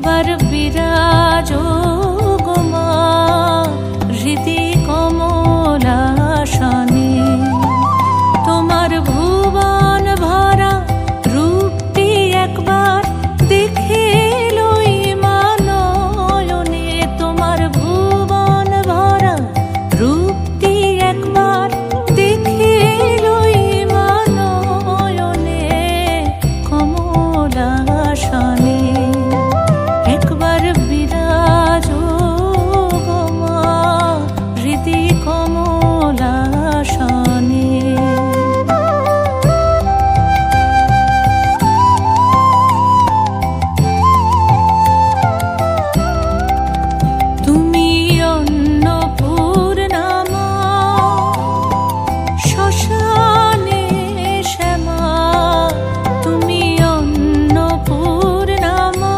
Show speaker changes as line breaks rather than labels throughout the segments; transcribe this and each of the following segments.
একবার বিরাজো গো মা হৃদি কমলাসনে। তোমার ভুবন ভরা রূপটি একবার দেখে লই মা নয়নে। তোমার ভুবন ভরা রূপটি একবার দেখে লই মা নয়নে কমলাসনে। একবার বিরাজো গো মা হৃদি কমলাসনে। তুমি অন্নপূর্ণা মা শ্মশানে শ্যামা। তুমি অন্নপূর্ণা মা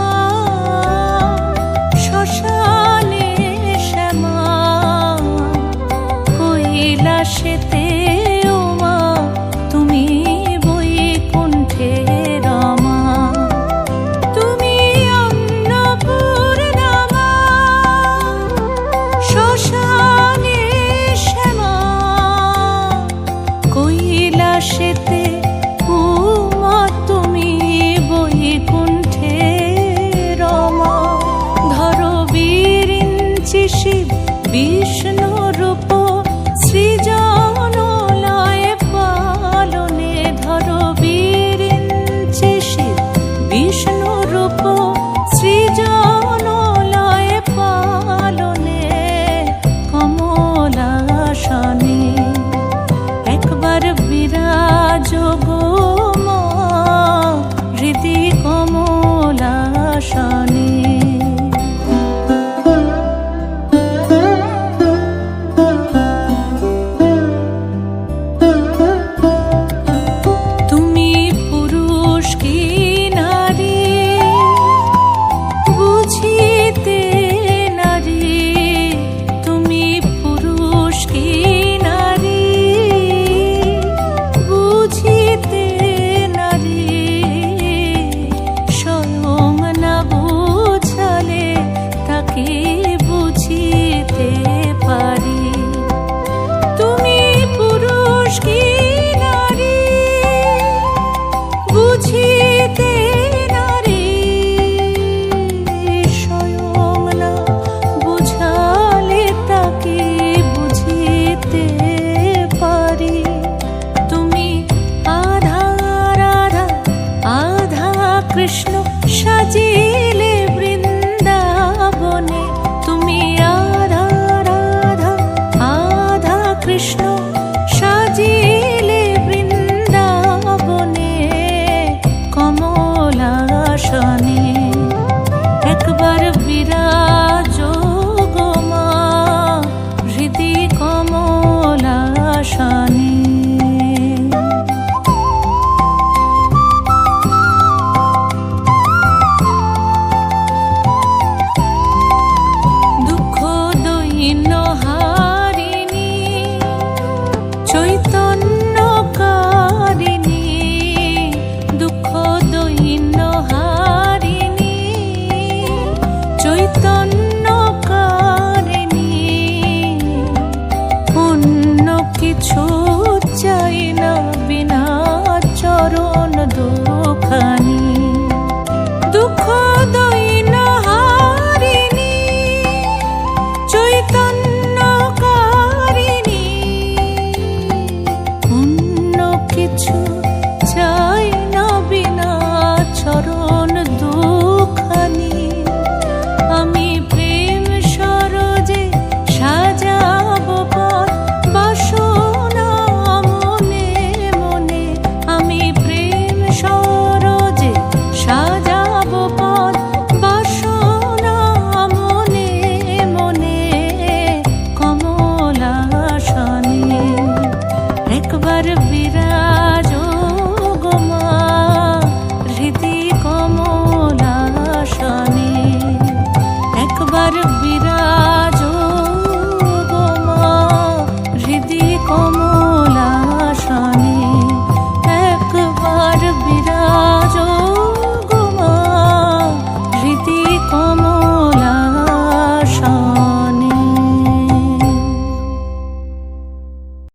শ্মশানে শ্যামা। কৈলাসেতে ও মা তুমি বৈকুণ্ঠে রমা। তুমি অন্নপূর্ণা মা শ্মশানে শ্যামা। কৈলাসেতে ও মা তুমি বৈকুণ্ঠে রমা। ধরো বিরিঞ্চি শিব বিষ্ণু রূপ সৃজন লয় পালনে। ধরো বিরিঞ্চি শিব বিষ্ণু রূপ সৃজন লয় পালনে কমলাসনে। একবার বিরাজো গো মা হৃদি কমলাসনে। তুমি পুরুষ কি নারী বুঝিতে নারী। তুমি পুরুষ কি নারী বুঝিতে নারী। স্বয়ং না বুঝালে তাকে বুঝিতে পারি। তুমি পুরুষ কি নারী বুঝিতে নারী। স্বয়ং না বুঝালে তাকে বুঝিতে পারি। তুমি আধা রাধা আধা কৃষ্ণ সাজিলে বৃন্দাবনে। তুমি আধা রাধা আধা কৃষ্ণ সাজিলে বৃন্দাবনে কমলাসনে। একবার বিরাজো গো মা হৃদি কমলাসনে। দুঃখ দৈন্য হারিণী চৈতন্যকারিণী। দুঃখ দৈন্য